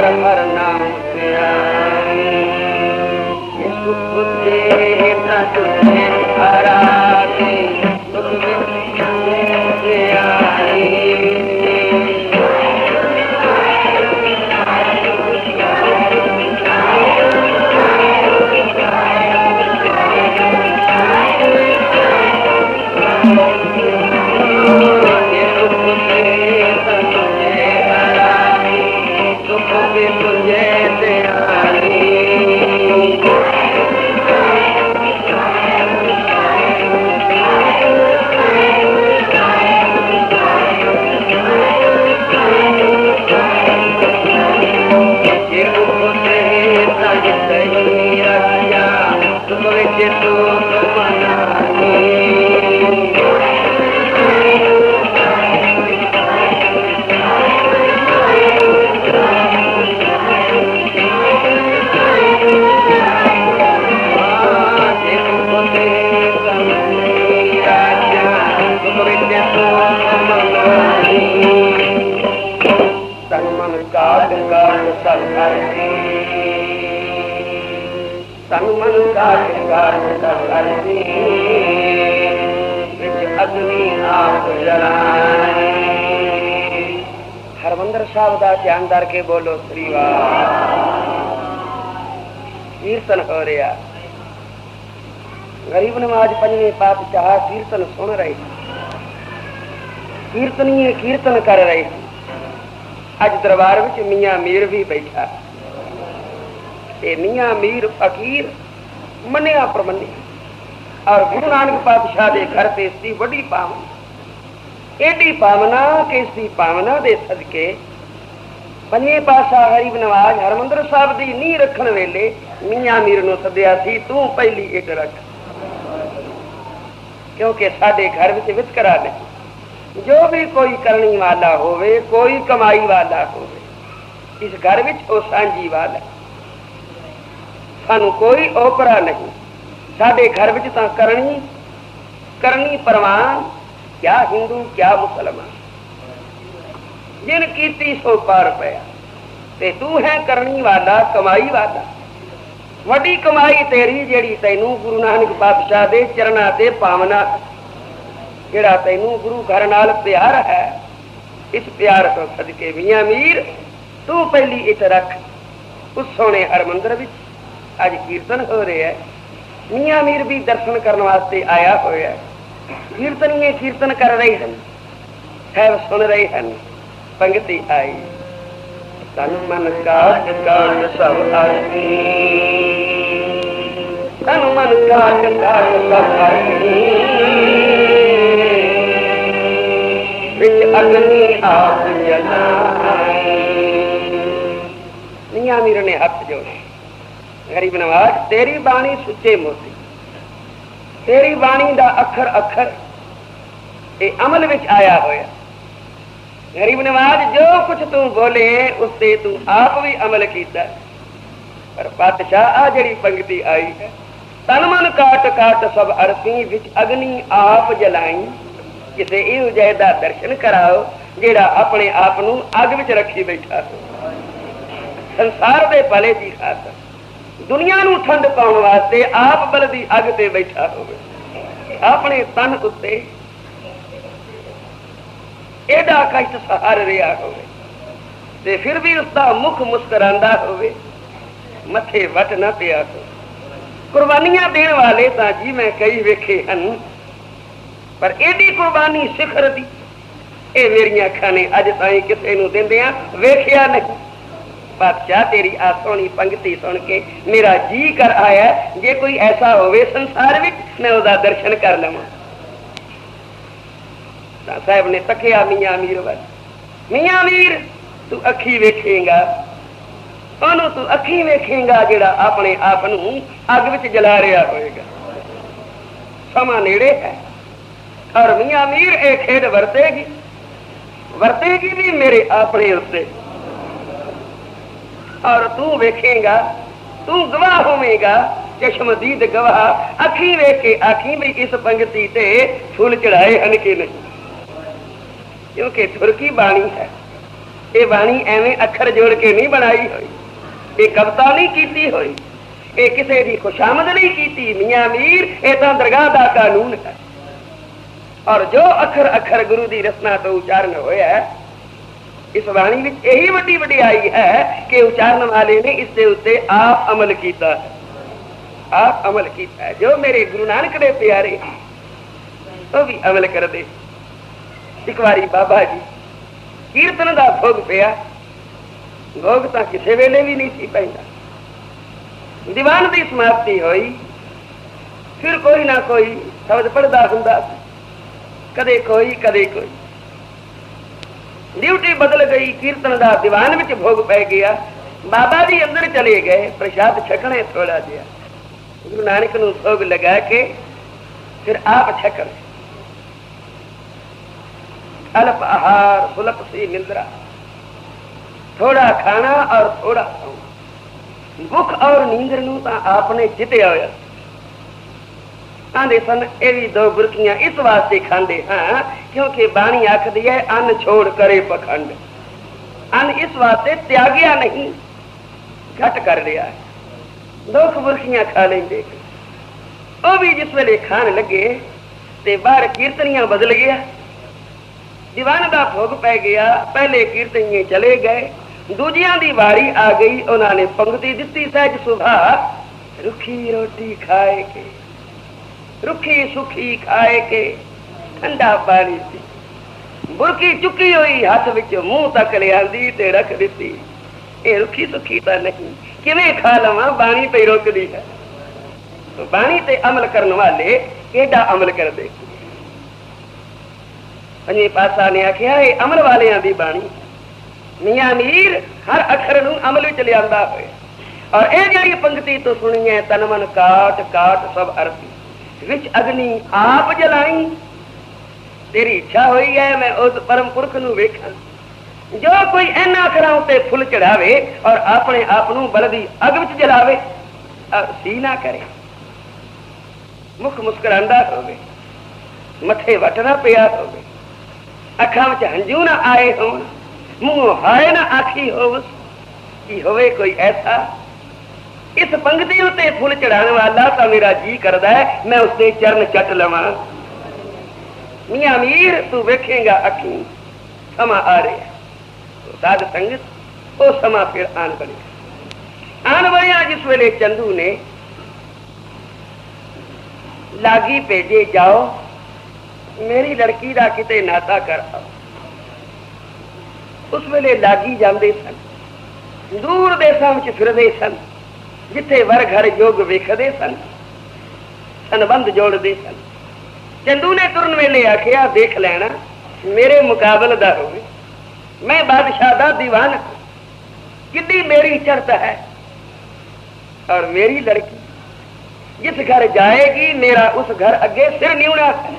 हर हर नाम प्यारे सुख दे न तुझे हराते सुख दे आई हरमंदर साहब का ध्यान धर के बोलो श्री कीर्तन हो रहा गरीब नवाज पंजवें पातशाह कीर्तन सुन रहे कीर्तनीय कीर्तन कर रहे अज दरबार विच मियां मीर भी बैठा मियां मीर फकीर मनिया प्रमनिया और गुरु नानक पातशाह के घर से इसकी बड़ी पावना एडी पावना कि इसकी पावना दे सदके पंजे पासा गरीब नवाज हरमंदर साहब की नींह रखन वेले मियां मीर नूं सद्या सी तू पहली इट रख क्योंकि साडे घर विच वितकरा नहीं जो भी कोई करनी वाला होवे कोई कमाई वाला होवे इस घर विच ओ सांझी वाला सानू कोई ओपरा नहीं साडे घर विच तां करनी परवान क्या हिंदू क्या मुसलमान जिन कीती सो पार पया ते तू है करनी वाला कमाई वाला वड्डी कमाई तेरी जेड़ी तैनू गुरु नानक पातशाह दे चरणा ते पावना जेड़ा तैनू गुरु घर नाल प्यार है इस प्यार तो सदके मियां मीर तू पहली इट रख उस सोने हरमंदर विच अज कीर्तन हो रहा है मियां मीर भी दर्शन करने वास्ते आया होया कीर्तनीय कीर्तन कर रहे हैं है सुन रहे हैं पंक्ति आई तन मन काट काट सब आदमी तन मन काट काट सब आदमी विच अग्नि आप जलाए मियां मीर ने हाथ जोड़े गरीब नवाज तेरी बाणी सुचे मोती तेरी बाणी दा अखर अखर ये अमल विच आया होया गरीब नवाज जो कुछ तू बोले उससे तू आप भी अमल किया पर पातशाह आ जड़ी पंक्ति आई है तन मन काट काट सब अरसी विच अग्नि आप जलाई किसे इह जैदा दर्शन कराओ जेड़ा अपने आप नू अग विच रखी बैठा हो संसार दे भले दी खातर दुनिया नू ठंड पाउण वास्ते आप बलदी अग ते बैठा होवे अपने तन उत्ते एडा कष्ट सहार रहा होवे ते फिर भी उसका मुख मुस्कुरांदा होवे मथे वट न पिया हो कुर्बानियां देने वाले तां जी मैं कई वेखे हन पर एडी कुर्बानी सिखर दी ए मेरियां अखां ने अज ताईं किसे नूं देंदियां वेखिया नहीं बादशाह तेरी आ सोनी पंक्ति सुन के मेरा जी कर आया जे कोई ऐसा होवे संसार में मैं उसका दर्शन कर लवां साहब ने तकिया मियां मीर वाल मियां मीर तू अखी वेखेगा ओनू तू अखी वेखेगा जेड़ा अपने आप नू अग विच जला रहा होएगा समा नेड़े है और मियां मीर ये खेड वरतेगी भी मेरे अपने उत्ते और तू वेखेगा तू गवाह होवेगा चश्मदीद गवाह अखी वेख के आखी भी इस पंक्ति ते फूल चढ़ाए हन के नहीं क्योंकि धुर की बाणी है ये बाणी एवें अखर जोड़ के नहीं बनाई हुई, ये कविता नहीं की हुई, ये किसी की खुशामद नहीं की। मियां मीर ये तो दरगाह का कानून है। और जो अखर अखर गुरु की रचना तो उच्चारण होया है, इस बाणी में यही वड्डी वडियाई है कि उच्चारण वाले ने इसके उत्ते आप अमल किया, आप अमल किया है। जो मेरे गुरु नानक दे प्यारे तो भी अमल कर दे। एक बारी बाबा जी कीर्तन का भोग पिया, भोग तो किसी वेले भी नहीं सी पैंदा। दीवान की समाप्ति हुई, फिर कोई ना कोई शब्द पढ़ता हुंदा, कदे कोई कदे कोई। ड्यूटी बदल गई, कीर्तन का दीवान में भोग पै गया। बाबा जी अंदर चले गए, प्रसाद छकने थोड़ा जिहा। गुरु नानक नूं भोग लगा के फिर आप छकने। अल्प आहार सुलभ सी निंद्रा, थोड़ा खाना और थोड़ा सोना। भुख और नींदर नूं तां आपने जितया होया। आंदे सन ये भी दो बुरकियां इस वास्ते खांदे हाँ क्योंकि बाणी आखदी है अन्न छोड़ करे पखंड। अन्न इस वास्ते त्यागया नहीं, घट कर लिया है। दो बुरकियां खा लेंगे। वो भी जिस वेले खान लगे ते बाहर कीर्तनियां बदल गया, दीवान का भोग पै गया। पहले कीर्तनिये चले गए, दूजियां दी वारी आ गई। उन्होंने पंक्ति दी सहज सुभा, रुखी रोटी खाए के, रुखी सुखी खाए के ठंडा पानी सी। बुरकी चुकी हुई हाथ विच मुंह तक लियांदी ते रख दी। ये रुखी सुखी तो नहीं, किवें खा लवां, बाणी पे रोकदी है। तो बाणी ते अमल करने वाले एडा अमल कर दे। पंजे पासा ने आख्या ये अमल वालियां दी बाणी। मियां मीर हर अखर नूं अमल विच लियांदा होए। और ये जिहड़ी पंक्ति तो सुनी है, तन मन काट काट सब अरती, विच अग्नि आप जलाई। तेरी इच्छा हुई है मैं उस परम पुरख नूं वेखां। जो कोई इन्हां अखरां उत्ते फुल चढ़ावे और अपने आप नूं बलदी अग विच जलावे और सी ना करे, मुख मुस्कुरांदा होवे, मथे वटना पिया होवे, अखां विच हंझू ना आए होण, मुंह हाय ना आखी होवस, कि होवे कोई ऐसा। इस पंक्ति उत्ते फुल चढ़ाने वाला तो मेरा जी करता है मैं उसके चरण चट लवां। मियां मीर तू वेखेगा अखी समा आ रहा है। तो साध संगत वो समा फिर आन बने। आन बढ़िया जिस वेले चंदू ने लागी भेजे, जाओ मेरी लड़की का किते नाता कर आओ। उस वेले लागी जाते सन, दूर देशों में फिरते सन, जिथे वर घर योग वेखते सन, संबंध जोड़ते सन। चंदू ने तुरन वेले आखिया देख लेना मेरे मुकाबले दा होवे, मैं बादशाह दा दीवान, किड्डी मेरी चढ़त है। और मेरी लड़की जिस घर जाएगी मेरा उस घर अगे सिर न्यूना है।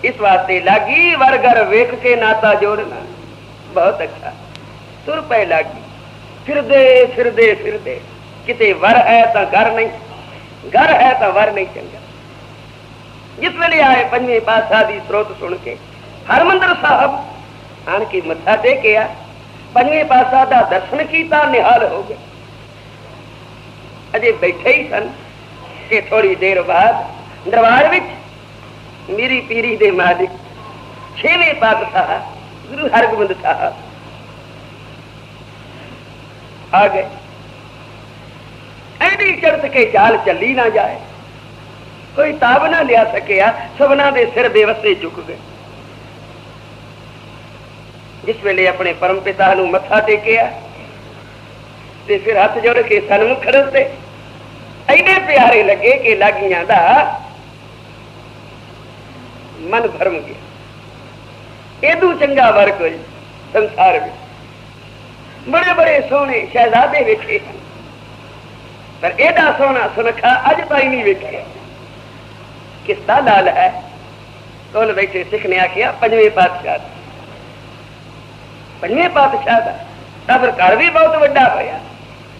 इस वास्ते लागी वर घर वेख के नाता जोड़ना बहुत अच्छा। तुर पे लागी फिरदे फिरदे फिरदे, किते वर है तो घर नहीं, घर है तो वर नहीं चंगा। जिस वेले आए पंजे पातशाह दी स्रोत सुन के हरमंदर साहब आन के मत्था टेकिया, पंजे पातशाह दा दर्शन किया, निहाल हो गए। अजे बैठे ही सन कि थोड़ी देर बाद दरबार विच मेरी पीरी दे मालिक छेवें पातशाह गुरु हरगोबिंद साहब आ गए। ऐडी चढ़त के चाल चली ना जाए, कोई ताब ना लिया सकिया, सबना दे सिर बेवसे झुक गए। जिस वेले अपने परम पिता नूं मत्था टेकिया ते फिर हाथ जोड़ के सन्मुख खड़ोते, ऐने प्यारे लगे कि लागियां दा मन भरम गया। एदू चंगा वर कोई संसार में बड़े बड़े सोहने शहजादे वेखे, पर एडा सोहना सुनखा अज ताई नहीं वेखे। किसका लाल है? कोल बैठे सिख ने आखिया पंजवें पातशाह, पंजवें पातशाह का फिर घर भी बहुत बड़ा होया,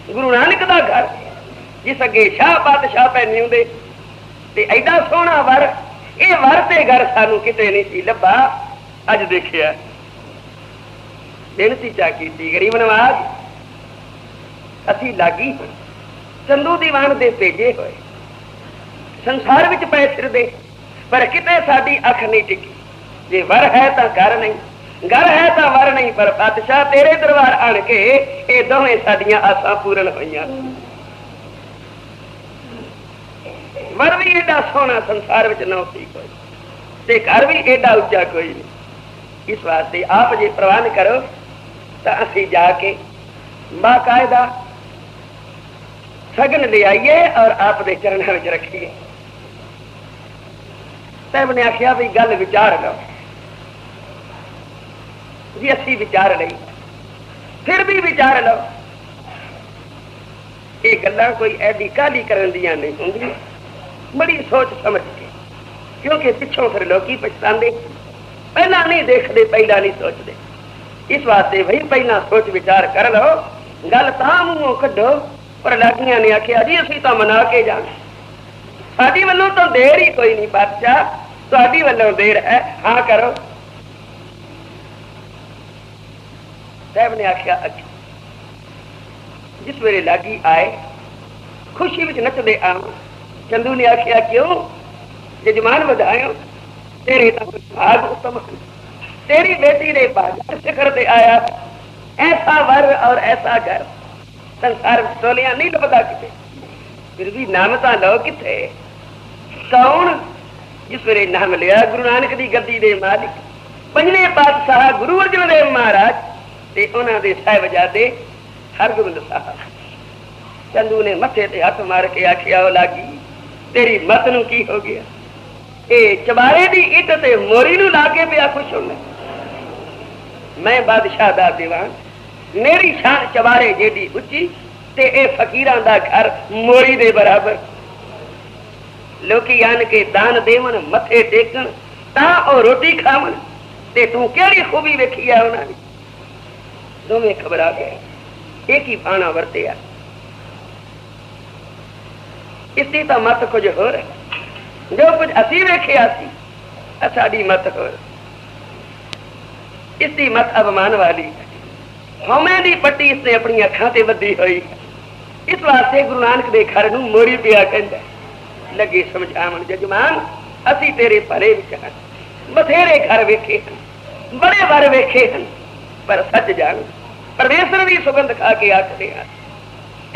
गुरु नानक का घर, जिस अगे शाह पातशाह पे न्यूंदे ते ऐडा सोहना वर, ये वर ते घर सानू किते नहीं सी लभा, अज देखिया। बेनती चा की गरीब नवाज असी लागी चंदू दीवान दे भेजे होए संसार विच पै फिरदे पर किते साडी अख नहीं टिकी। जे वर है तो घर नहीं, घर है तो वर नहीं, पर बादशाह तेरे दरबार आन के ये दोवें साडियां आसां पूरन होईयां। वर भी एडा सोहना संसार विच ना सी कोई ते घर भी एडा उच्चा कोई नहीं। इस वास्ते आप जे प्रवान करो तो असी जाके बाकायदा सगन ले आइए और आप दे चरणों में रखिए। साहब ने आखिया भी गल विचार लो जी। असी विचार नहीं फिर भी विचार लो। ये गल्लां कोई ऐडी काली करन दियां नहीं होंगी, बड़ी सोच समझ के, क्योंकि पिछों फिर लोग पछतांदे पहला नहीं देखते पहला नहीं सोचते। इस वास्ते भाई पहला सोच विचार कर लो। गल तां मूंहों कढो पर लागियां ने आखिया जी असीं तां मना के जाना, साडी वल्लों तो देर ही कोई नहीं बादशाह, साडी वल्लों देर है, हाँ करो। साहब ने आखिया अच्छा। जिस वेले लागी आए खुशी विच नचदे आव। चंदू ने आखिया क्यों जजमान बधायो, तेरे भाग उत्तम, तेरी बेटी ने भाग शिखर ते आया। ऐसा वर और ऐसा घर संसार टोलियां नहीं लभदा किते, फिर भी नाम तां लो किथे। कौन जिस वेले नाम लिया गुरु नानक दी गद्दी दे मालिक पंजवें पातशाह गुरु अर्जन देव महाराज ते उन्हां दे साहिबजादे हरगोबिंद साहब। चंदू ने मथे ते हथ मार के आखिया लागी तेरी मत नूं की हो गया। ए चबारे दी इट ते मोरी नूं ला के पिया खुश होना। मैं बादशाह दा दीवान, मेरी शान चबारे जेडी उच्ची ते ए फकीरां दा घर मोरी दे बराबर। लोकी आन के दान देवन मथे टेकन तां ओ रोटी खावन ते तू केड़ी खूबी वेखी है उन्हां दी। दोवें घबरा गए, एक ही पाना वरतिया। इसकी तो मत कुछ होर है, जो कुछ असी वेखिया सी साडी मत होर। इसकी मत अभिमान वाली है, हौमे दी पट्टी इसने अपनी अखां ते बधी हुई है। इस वास्ते गुरु नानक दे घर नूं मोरी पिया कहंदा। लगे समझावन जजमान असी तेरे भले विच हन, बथेरे घर वेखे हन, बड़े वर वेखे हन, पर सच जान परमेश्वर की सुगंध खा के आखते हैं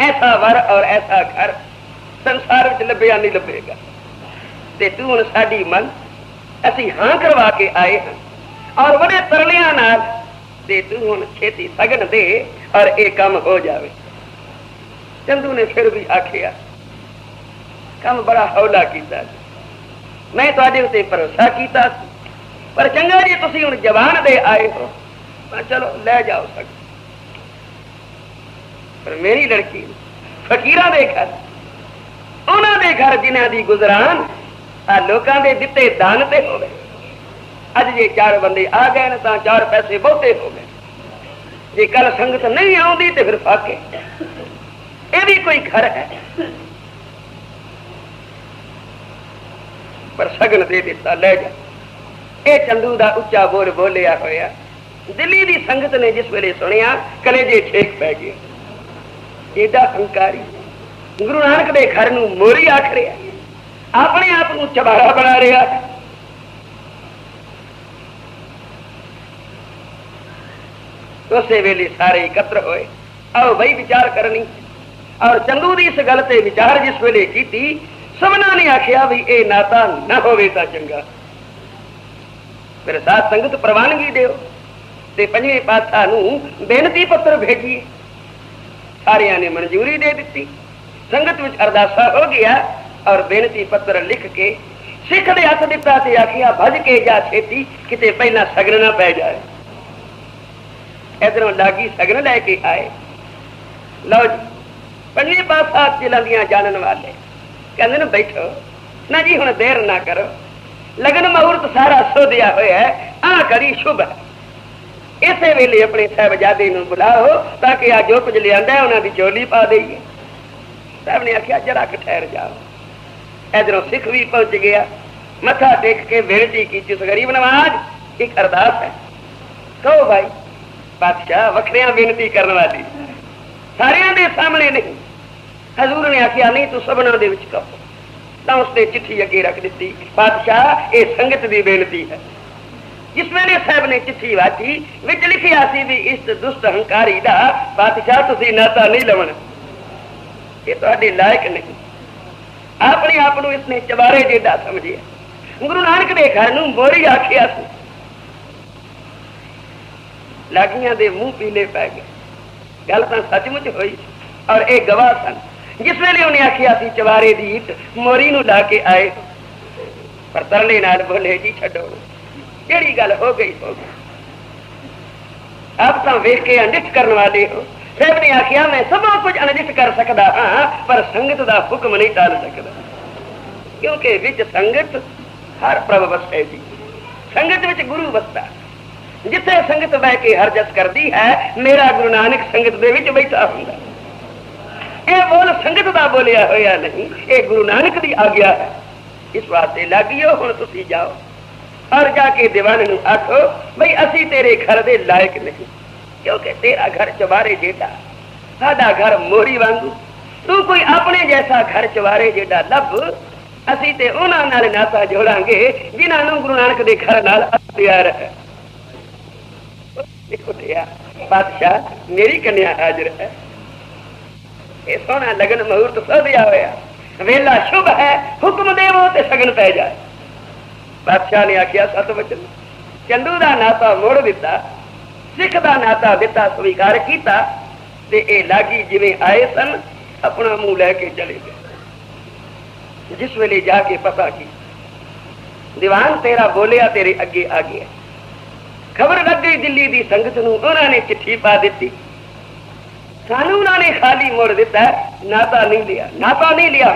ऐसा वर और ऐसा घर संसार विच लभ्या नहीं लभेगा। ते तू हुण साडी मन असी हां करवा के आए हैं और बड़े तरलियां नाल ते तू हुण छेती सगन दे और ये काम हो जावे। चंदू ने फिर भी आखिया काम बड़ा हौला कीता, मैं तुहाडे उत्ते भरोसा कीता, पर चंगा जी तुसीं हुण जवान दे आए हो, चलो ले जाओ सगन। पर मेरी लड़की फकीरां दे घर, उन्हां दे घर जिन्हां दी गुजरान आ लोकां दे दिते दान ते होवे। अज जे 4 बंदे आ गए न तां 4 पैसे बहुते हो गए, जे कल संगत नहीं आउंदी ते फिर फाके। ये भी कोई घर है, पर सगन दे दिता ले जा। ये चंदू दा उच्चा बोल बोलिया होया दिल्ली दी संगत ने जिस वेले सुनिया कलेजे छेक पै गए। एडा हंकारी गुरु नानक दे घर नूं मोरी आख रहा, अपने आप नूं चबारा बना रहा। उसे वेले सारे एकत्र होए, आओ भाई विचार करनी। और चंदू दी इस गल ते विचार जिस वेले कीती सबना ने आखिया भी ए नाता न होवे तां चंगा। मेरे साथ संगत प्रवानगी दिओ ते पंजवें पातशाह नूं बेनती पत्र भेजिए। सारियां ने मंजूरी दे दी। संगत विच अरदासा हो गया और बेनती पत्र लिख के सिख दे हथ दिता ते आखिया भज के जा छेती किते पहला सगन ना पै जाए। इधरों लागी सगन लैके आए। लो जी पंजवें पातशाह चिलंदियां जानन वाले कहंदे न बैठो ना जी हुण देर ना करो, लगन मुहूर्त सारा सोधिया होया है, आ करी शुभ है। इसे वेले अपने साहबजादे नूं बुलाओ ताकि आ जो कुछ लियांदा उन्हां दी झोली पा देईए। साहब ने आखिया जरा ठहर जाओ। इधरों सिख भी पहुंच गया, मथा टेक के बेनती की गरीब नवाज एक अरदास है, कहो भाई बादशाह वखरिया बेनती करने वाली, सारिया के सामने नहीं। हजूर ने आखिया नहीं तू सबना दे विच कहो। तो उसने चिट्ठी अगे रख दी, बादशाह ये संगत की बेनती है। जिस वेले साहब ने चिट्ठी वाची विच लिखिया सी भी इस दुष्ट हंकारी दा बादशाह तुसी नाता नहीं लवण, ये तुहाडे लायक नहीं। अपने आप को इसने चबारे जेडा समझिया। गुरु नानक दे घर नूं मोरी आखिया सी, लागियां दे मुंह पीले पै गए। गल तो सचमुच हुई और एक गवाह सन। जिस वेले उन्हें आखिया सी चबारे दी ईट मोरी नूं ला के आए, पर तरले नाल बोले जी छड्डो, जेड़ी गल हो गई हो गई। आप तो वेख के अनिष्ट करने वाले हो। साहब ने आखिया मैं सब कुछ अनिष्ट कर सकता हाँ, पर संगत का हुक्म नहीं टाल सकता, क्योंकि विच संगत हर प्रभ वसै जी। संगत विच गुरु वसता, जिथे संगत बह के हर जस करती है। मेरा गुरु नानक संगत दे विच बैठा हुंदा। ये बोल संगत का बोलिया होया नहीं, ये गुरु नानक की आज्ञा है। इस वास्ते लागियो हुण तुसी जाओ और जाके दीवान नूं आखो बई असी तेरे घर दे लायक नहीं, क्योंकि तेरा घर चबारे जेडा, साडा घर मोरी वांगू। तू कोई अपने जैसा घर चबारे जेडा लभ, असी ते उन्हां नाल नाता जोड़ांगे जिन्हां नूं गुरु नानक दे घर नाल प्यार है। बादशाह मेरी कन्या हाजिर है। ये सोना लगन मुहूर्त सदिया होया, वेला शुभ है, हुक्म देवो ते सगन पै जाए। बादशाह ने आखिया सत वचन। चंदू का नाता मोड़ दिता, सिख का नाता दिता स्वीकार किया, ते ए लागी जिवें आए सन अपना मुंह लैके चले गए। जिस वेले जाके पता की दीवान तेरा बोलिया तेरे अगे आ गया। खबर लग गई दिल्ली की संगत नूं, उन्होंने चिट्ठी पा दी। सानू उन्होंने खाली मोड़ दिता, नाता नहीं लिया। नाता नहीं लिया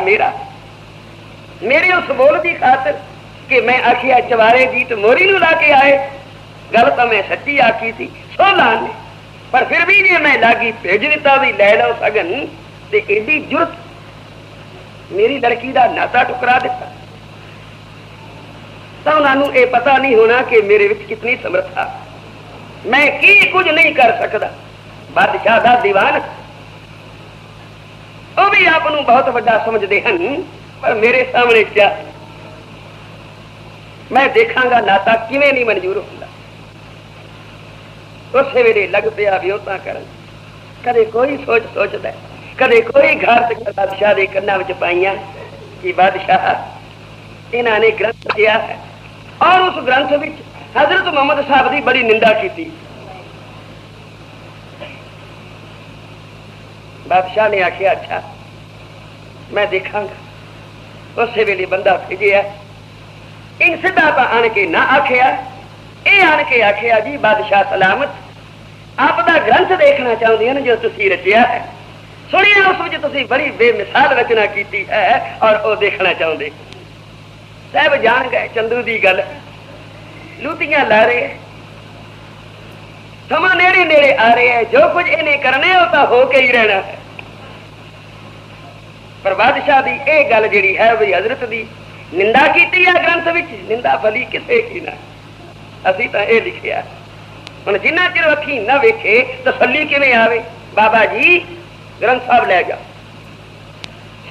मेरे उस बोल की खातर कि मैं आखिया चबारे गीत मोरी नूं ला के आए। गल तो मैं सच्ची आखी थी 16 ने, पर फिर भी जे मैं लागी भेज दिता भी लै लो सगन, ते एडी जुरत मेरी लड़की का नाता टुकरा दिता। तो उन्होंने ये पता नहीं होना कि मेरे विच कितनी समर्था, मैं की कुछ नहीं कर सकता। बादशाह दा दीवान वो भी आप बहुत बड़ा समझते हैं, पर मेरे सामने क्या मैं देखांगा नाता किवें नहीं मंजूर होंदा। उस वेले लग पिया वियोता करन। कदे कोई सोचता, कदे कोई घात बादशाह के कन्ना विच पाईयां कि बादशाह इन्होंने ग्रंथ किया है और उस ग्रंथ विच हजरत मुहम्मद साहब की बड़ी निंदा की। बादशाह ने आखिया अच्छा मैं देखांगा। उस वेले बंदा भेजिया, इन सीधा तो आन के ना आखिया, ये आन के आखिया जी बादशाह सलामत, आपका ग्रंथ देखना चाहते हैं जो तुसी रचिया है। सुनिए उस विच तुसी बड़ी बेमिसाल रचना की है और वो देखना चाहते। साहब जान गए चंदू की गल, लूटियां ला रहे, समा नेड़े नेड़े आ रहे हैं, जो कुछ इन्हें करने हो तो हो के ही रहना है। पर बादशाह की यह गल जी है भी हजरत की निंदा की है ग्रंथ विच, निंदा भली किसे की ना, असी तो यह लिखिया। हुण जिन्ना चिर अखी न वेखे तसल्ली किवें आवे। बाबा जी ग्रंथ साहब लै जाओ।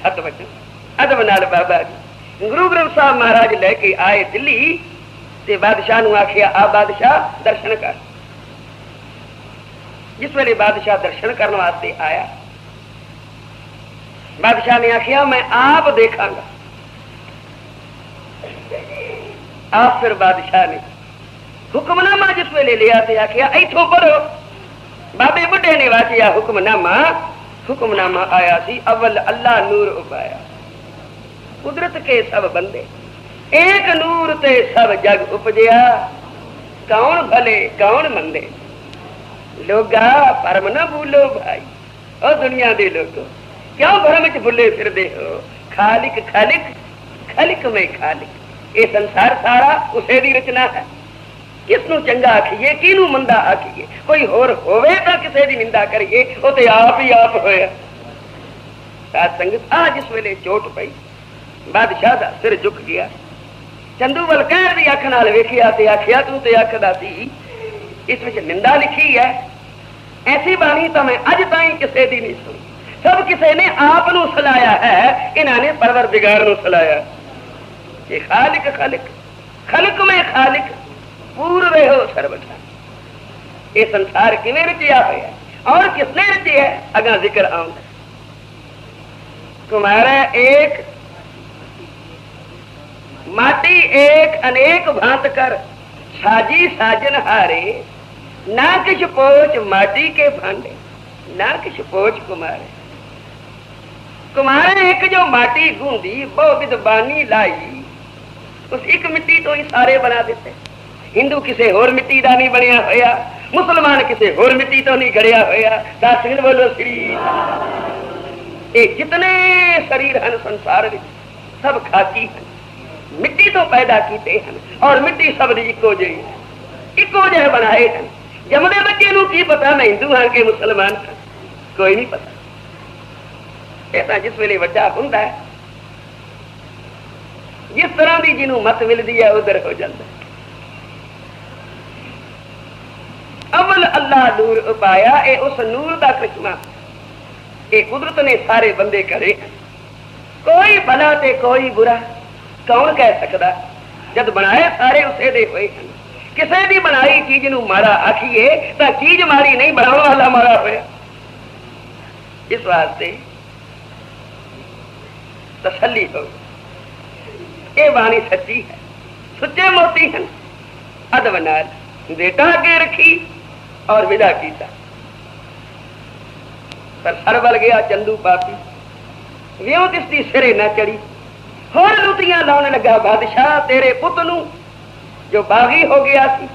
सत वचन अदब नाल बाबा जी गुरु ग्रंथ साहब महाराज लैके आए दिल्ली, ते बादशाह नूं आखिया आ बादशाह दर्शन कर। जिस वेले बादशाह दर्शन करने वास्ते आया, बादशाह ने आखिया मैं आप देखांगा। आप फिर बादशाह ने हुक्मनामा जिस वेले लिया ते आखिया इथों पढ़ो। बाबे बुढ़े ने वाचिया हुक्मनामा। हुक्मनामा आया सी अव्वल अल्लाह नूर उपाया, कुदरत के सब बंदे एक नूर ते सब जग उपजया, कौन भले कौन मंदे, लोगा परम न भूलो भाई। और दुनिया दे लोगो क्यों भरम च भुले फिरदे हो, खालिक खालिक खालिक में खालिक। ये संसार सारा उसे दी रचना है। किसनू चंगा आखिए किनू मंदा आखिए, कोई होर होवे तो किसी की निंदा करिए, वो तो आप ही आप होया। साध संगत आ जिस वेले चोट पई, बादशाह दा सिर झुक गया। चंदू वल कहर दी अख नाल वेखिया ते आखिया तू ते आखदा सी इस विच निंदा लिखी है, ऐसी बाणी तो मैं अज ताई किसी दी नहीं सुनी। सब किसी ने आप नू सलाया है, इन्होंने परवरदिगार नू सलाया। ये खालिक खालिक खलक में खालिक पूर्वे हो सर्वथा। ये संसार किवें रचिया होया और किसने रची है, अगा जिक्र आऊंगा। तुम्हारा एक माटी एक अनेक भांत कर, साजी साजन हारे, ना किछ पोच माटी के भांडे, ना किछ पोच कुमारे। कुमारे एक जो माटी गूंदी वो विद्वानी लाई, उस एक मिट्टी तो ही सारे बना देते। हिंदू किसी होर मिट्टी का नहीं बनया होया, मुसलमान किसी होर मिट्टी तो नहीं गड़िया होया। दासिन बोलो श्री। ये जितने शरीर हैं संसार में सब खाकी हैं, मिट्टी तो पैदा कीते हैं और मिट्टी सब इको जी है, इको जह बनाए हैं। जमदे बच्चे नू की पता मैं हिंदू हाँ के मुसलमान हाँ, कोई नहीं पता। ऐसा जिस वेले वड्डा हुंदा है, जिस तरह की जिन्हों मत मिलती है उधर हो जाता है। अवल अल्लाह नूर उपाया, ए उस नूर का करिश्मा ए कुदरत ने सारे बंदे करे। कोई भला ते कोई बुरा कौन कह सकता, जब बनाए सारे उसे दे हुए। किसी भी बनाई चीज नू माड़ा आखिए तो चीज माड़ी नहीं, बनाने वाला माड़ा होया। इस वास्ते तसल्ली हो, ये बाणी सच्ची है, सुच्चे मोती हैं। अदब नाल बेटा अगे रखी और विदा किया, पर सर बल गया चंदू पापी, व्यों तिसदी सिरे न चढ़ी। होर लुटियां लाने लगा बादशाह तेरे पुत नू जो बागी हो गया सी।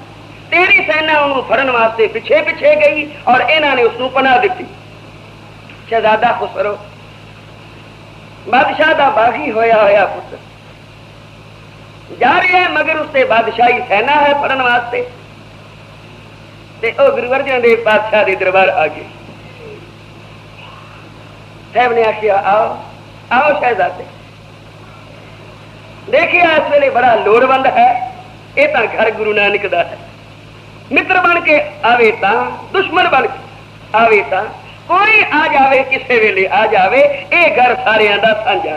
तेरी सेना उन्होंने फड़न वास्ते पिछे पिछे गई और इन्होंने उसनू पनाह दी। शहजादा खुसरो बादशाह का बागी होया होया पुत्र जा रहा है, मगर उससे बादशाही सेना है फड़न वास्ते। ते ओ गुरु अर्जन देव पातशाह के दरबार आ गए। साहब ने आखिया आओ आओ शहजादे। देखिए इस वेले बड़ा लोड़वंद है, ये तो घर गुरु नानक दा है। मित्र बन के आवे ता, दुश्मन बन के आवे ता, कोई आ जावे किसी वेले आ जावे, ये घर सारे दा साझा।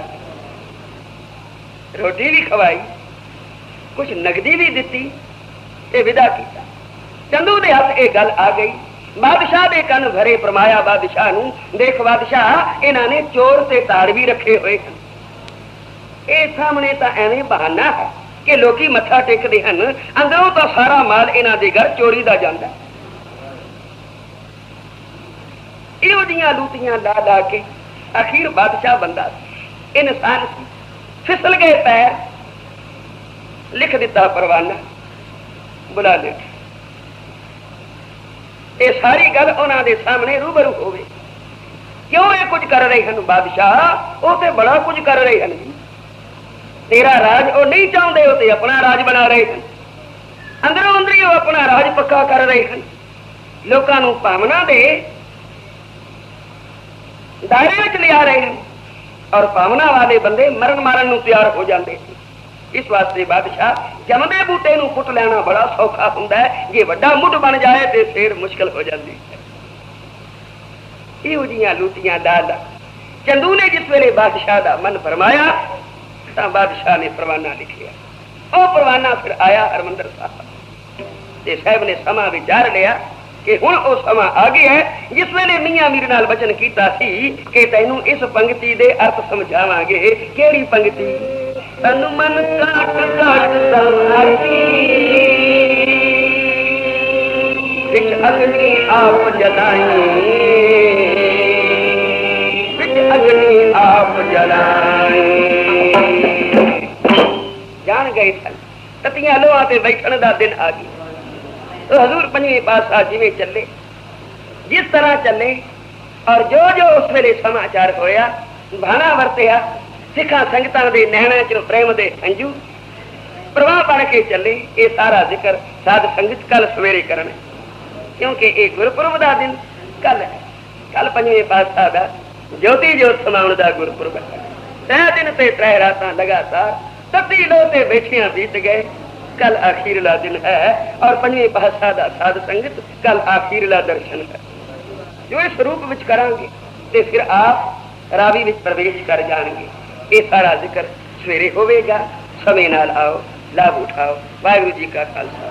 रोटी भी खवाई, कुछ नगदी भी दी, ये विदा किया। चंदू के हाथ ये गल आ गई। बादशाह के कन भरे फरमाया बादशाह नू, देख बादशाह इन्होंने चोर से ताड़ भी रखे हुए हैं। ये सामने तो एवं बहाना है कि लोग मत्था टेकते हैं, अंदरों तो सारा माल इन्हों के घर चोरी का जाता। इहो जिहियां लूटियां ला ला के आखिर बादशाह बंदा इंसान सी, फिसल गए पैर, लिख दिता परवाना, बुला ले। ये सारी गल उन्होंने सामने रूबरू हो गई। क्यों ये कुछ कर रहे हैं बादशाह, वो तो बड़ा कुछ कर रहे हैं। तेरा राज वो नहीं चाहते, वो तो अपना राज बना रहे हैं। अंदरों अंदर वो अपना राज पक्का कर रहे हैं। लोगों को भावना दे दायरे में लिया रहे हैं और भावना वाले बंदे मरण मारन को तैयार हो जाते हैं। इस वास्ते बादशाह जमदे बूटे नू पुट लेना बड़ा सौखा होंदा है, जे वड्डा मुठ बन जाए तो फिर मुश्किल हो जाती है। इहो जिहियां लूटियां ला चंदू ने जिस वेले बादशाह का मन फरमाया तो बादशाह ने परवाना लिखिया। वो परवाना फिर आया हरमंदर साहब ते साहब ने समा विचार लिया कि हुण वो समा आ गया है जिस वेले मियां मीर नाल वचन कीता सी कि तैनू इस पंक्ति दे अर्थ समझावांगे। केड़ी पंक्ति? तन मन काट काट सारी विच अग्नि आप जलाई, विच अग्नि आप जलाई। जान गए सन ततियां लोहां ते बैठण दा दिन आ गया। तो हजूर पंजवीं पातशाह जिवें चले, जिस तरह चले और जो जो उस वेले समाचार होया भाना वरतिया, सिखा संगतां दे नैणां च प्रेम दे हंजू प्रवाह बन के चले। ये सारा जिक्र साध संगत कल सवेरे करना, क्योंकि ये गुरपुरब का दिन कल है। कल पंजवीं पातशाह का ज्योति जोत समाउण का गुरपुरब है। 3 दिन से 3 रातां लगातार तती लोते बैठियां बीत गए। कल आखिरला दिन है और पंजवीं पातशाह का साध संगत कल आखिरला दर्शन है। जो इस रूप विच करांगे ते फिर आप रावी विच प्रवेश कर जाएंगे। ये सारा जिक्र सवेरे होवेगा। समय नाल आओ, लाभ उठाओ। वाहिगुरू जी का खालसा,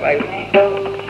वाहिगुरू जी।